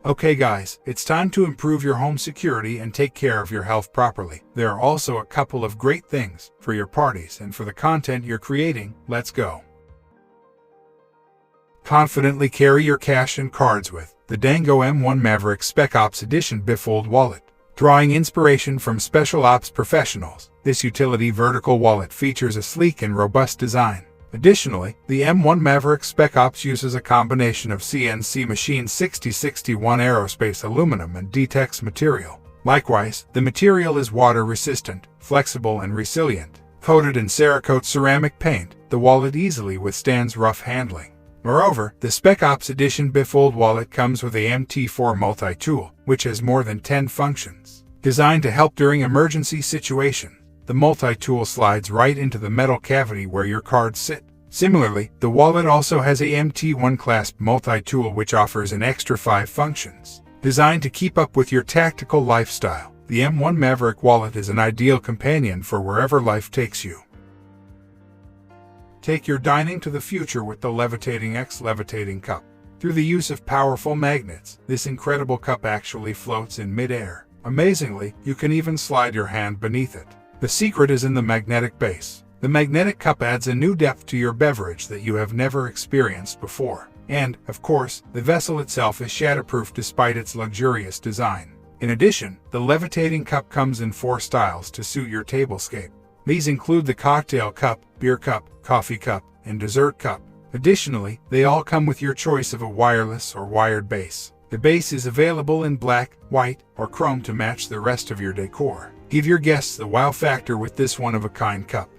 Okay guys, it's time to improve your home security and take care of your health properly. There are also a couple of great things for your parties and for the content you're creating. Let's go. Confidently carry your cash and cards with the Dango M1 Maverick Spec-Ops Edition Bifold wallet. Drawing inspiration from special ops professionals, this utility vertical wallet features a sleek and robust design. Additionally, the M1 Maverick Spec-Ops uses a combination of CNC machined 6061 aerospace aluminum and DTEX material. Likewise, the material is water-resistant, flexible and resilient. Coated in Cerakote ceramic paint, the wallet easily withstands rough handling. Moreover, the Spec-Ops Edition Bifold wallet comes with a MT4 multi-tool, which has more than 10 functions. Designed to help during emergency situations, the multi-tool slides right into the metal cavity where your cards sit. Similarly, the wallet also has a MT1 clasp multi-tool which offers an extra 5 functions. Designed to keep up with your tactical lifestyle, the M1 Maverick wallet is an ideal companion for wherever life takes you. Take your dining to the future with the Levitating X Levitating CUP. Through the use of powerful magnets, this incredible cup actually floats in mid-air. Amazingly, you can even slide your hand beneath it. The secret is in the magnetic base. The magnetic cup adds a new depth to your beverage that you have never experienced before. And, of course, the vessel itself is shatterproof despite its luxurious design. In addition, the levitating cup comes in 4 styles to suit your tablescape. These include the cocktail cup, beer cup, coffee cup, and dessert cup. Additionally, they all come with your choice of a wireless or wired base. The base is available in black, white, or chrome to match the rest of your decor. Give your guests the wow factor with this one-of-a-kind cup.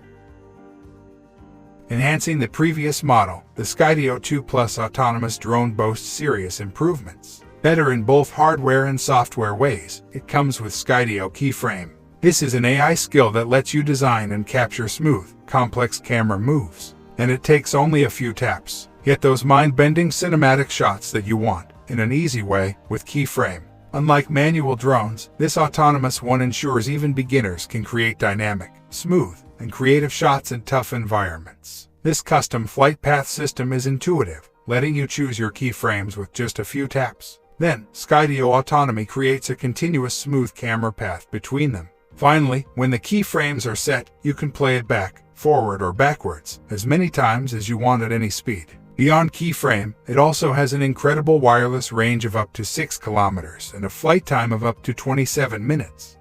Enhancing the previous model, the Skydio 2 Plus autonomous drone boasts serious improvements. Better in both hardware and software ways, it comes with Skydio keyframe. This is an AI skill that lets you design and capture smooth, complex camera moves. And it takes only a few taps. Get those mind-bending cinematic shots that you want, in an easy way, with keyframe. Unlike manual drones, this autonomous one ensures even beginners can create dynamic, smooth, and creative shots in tough environments. This custom flight path system is intuitive, letting you choose your keyframes with just a few taps. Then, Skydio Autonomy creates a continuous smooth camera path between them. Finally, when the keyframes are set, you can play it back, forward or backwards, as many times as you want at any speed. Beyond keyframe, it also has an incredible wireless range of up to 6 kilometers and a flight time of up to 27 minutes.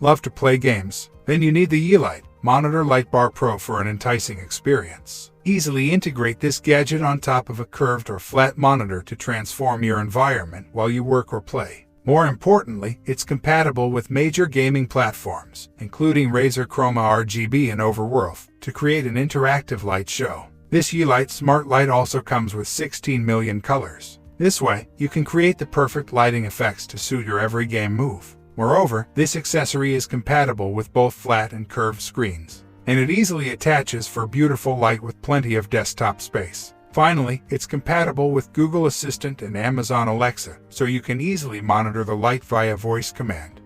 Love to play games? Then you need the Yeelight Monitor Lightbar Pro for an enticing experience. Easily integrate this gadget on top of a curved or flat monitor to transform your environment while you work or play. More importantly, it's compatible with major gaming platforms, including Razer Chroma RGB and Overworld, to create an interactive light show. This Yeelight Smart Light also comes with 16 million colors. This way, you can create the perfect lighting effects to suit your every game move. Moreover, this accessory is compatible with both flat and curved screens, and it easily attaches for beautiful light with plenty of desktop space. Finally, it's compatible with Google Assistant and Amazon Alexa, so you can easily monitor the light via voice command.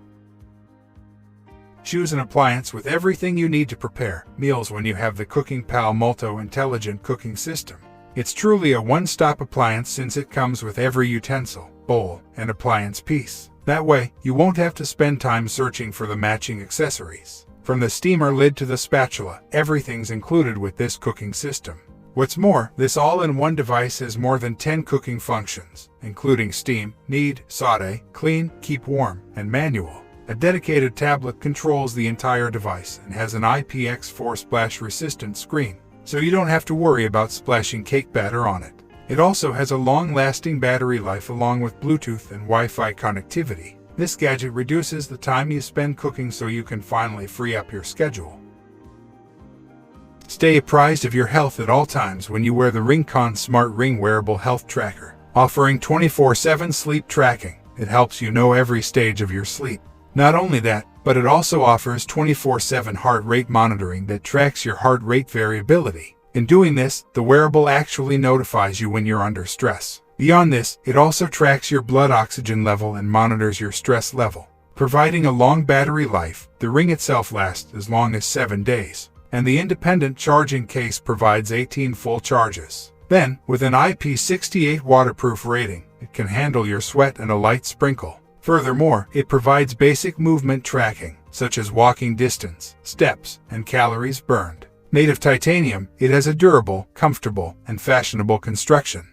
Choose an appliance with everything you need to prepare meals when you have the CookingPal Multo intelligent cooking system. It's truly a one-stop appliance since it comes with every utensil, bowl, and appliance piece. That way, you won't have to spend time searching for the matching accessories. From the steamer lid to the spatula, everything's included with this cooking system. What's more, this all-in-one device has more than 10 cooking functions, including steam, knead, saute, clean, keep warm, and manual. A dedicated tablet controls the entire device and has an IPX4 splash-resistant screen, so you don't have to worry about splashing cake batter on it. It also has a long-lasting battery life along with Bluetooth and Wi-Fi connectivity. This gadget reduces the time you spend cooking so you can finally free up your schedule. Stay apprised of your health at all times when you wear the RingConn Smart Ring Wearable Health Tracker. Offering 24/7 sleep tracking, it helps you know every stage of your sleep. Not only that, but it also offers 24/7 heart rate monitoring that tracks your heart rate variability. In doing this, the wearable actually notifies you when you're under stress. Beyond this, it also tracks your blood oxygen level and monitors your stress level. Providing a long battery life, the ring itself lasts as long as 7 days, and the independent charging case provides 18 full charges. Then, with an IP68 waterproof rating, it can handle your sweat and a light sprinkle. Furthermore, it provides basic movement tracking, such as walking distance, steps, and calories burned. Made of titanium, it has a durable, comfortable, and fashionable construction.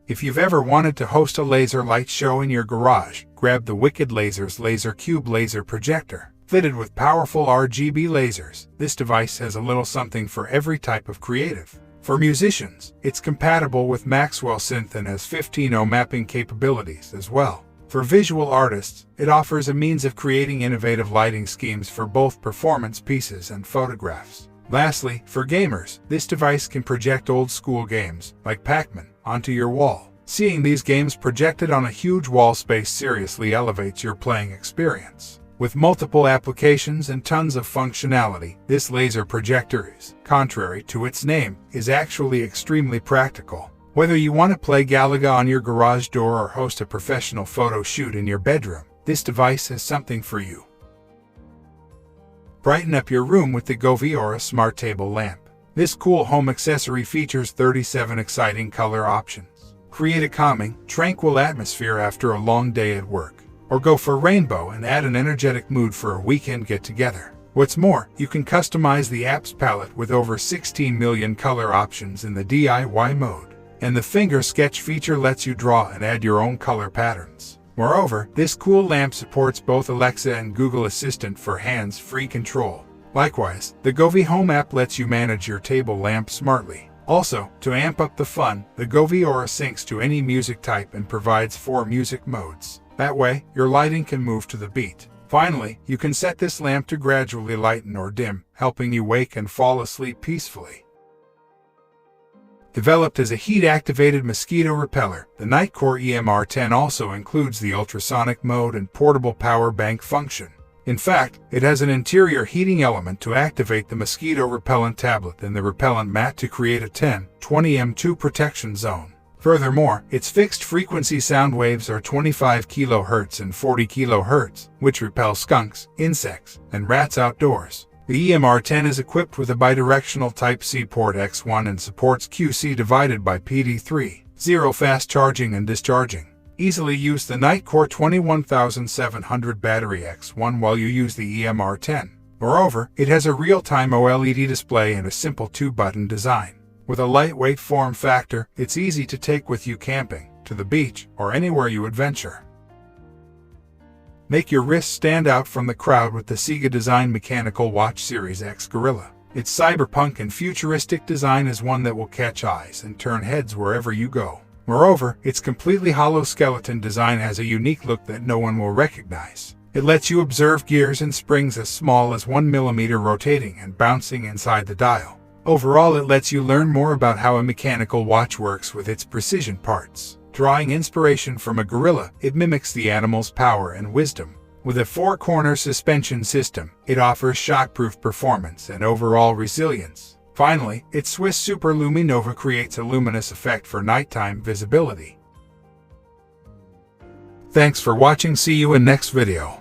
If you've ever wanted to host a laser light show in your garage, grab the Wicked Lasers LaserCube laser projector. Fitted with powerful RGB lasers, this device has a little something for every type of creative. For musicians, it's compatible with Maxwell Synth and has 15.0 mapping capabilities as well. For visual artists, it offers a means of creating innovative lighting schemes for both performance pieces and photographs. Lastly, for gamers, this device can project old-school games, like Pac-Man, onto your wall. Seeing these games projected on a huge wall space seriously elevates your playing experience. With multiple applications and tons of functionality, this laser projector is, contrary to its name, is actually extremely practical. Whether you want to play Galaga on your garage door or host a professional photo shoot in your bedroom, this device has something for you. Brighten up your room with the Govee Aura Smart Table Lamp. This cool home accessory features 37 exciting color options. Create a calming, tranquil atmosphere after a long day at work. Or go for rainbow and add an energetic mood for a weekend get-together. What's more, you can customize the app's palette with over 16 million color options in the DIY mode. And the finger sketch feature lets you draw and add your own color patterns. Moreover, this cool lamp supports both Alexa and Google Assistant for hands-free control. Likewise, the Govee Home app lets you manage your table lamp smartly. Also, to amp up the fun, the Govee Aura syncs to any music type and provides 4 music modes. That way, your lighting can move to the beat. Finally, you can set this lamp to gradually lighten or dim, helping you wake and fall asleep peacefully. Developed as a heat-activated mosquito repeller, the NITECORE EMR10 also includes the ultrasonic mode and portable power bank function. In fact, it has an interior heating element to activate the mosquito repellent tablet and the repellent mat to create a 10-20 M2 protection zone. Furthermore, its fixed-frequency sound waves are 25 kHz and 40 kHz, which repel skunks, insects, and rats outdoors. The EMR10 is equipped with a bidirectional Type-C port X1 and supports QC divided by PD3, 0 fast charging and discharging. Easily use the NITECORE 21700 battery X1 while you use the EMR10. Moreover, it has a real-time OLED display and a simple 2-button design. With a lightweight form factor, it's easy to take with you camping, to the beach, or anywhere you adventure. Make your wrist stand out from the crowd with the CIGA Design Mechanical Watch Series X Gorilla. Its cyberpunk and futuristic design is one that will catch eyes and turn heads wherever you go. Moreover, its completely hollow skeleton design has a unique look that no one will recognize. It lets you observe gears and springs as small as 1 mm rotating and bouncing inside the dial. Overall, it lets you learn more about how a mechanical watch works with its precision parts. Drawing inspiration from a gorilla, it mimics the animal's power and wisdom. With a 4-corner suspension system, it offers shockproof performance and overall resilience. Finally, its Swiss Super Luminova creates a luminous effect for nighttime visibility. Thanks for watching. See you in next video.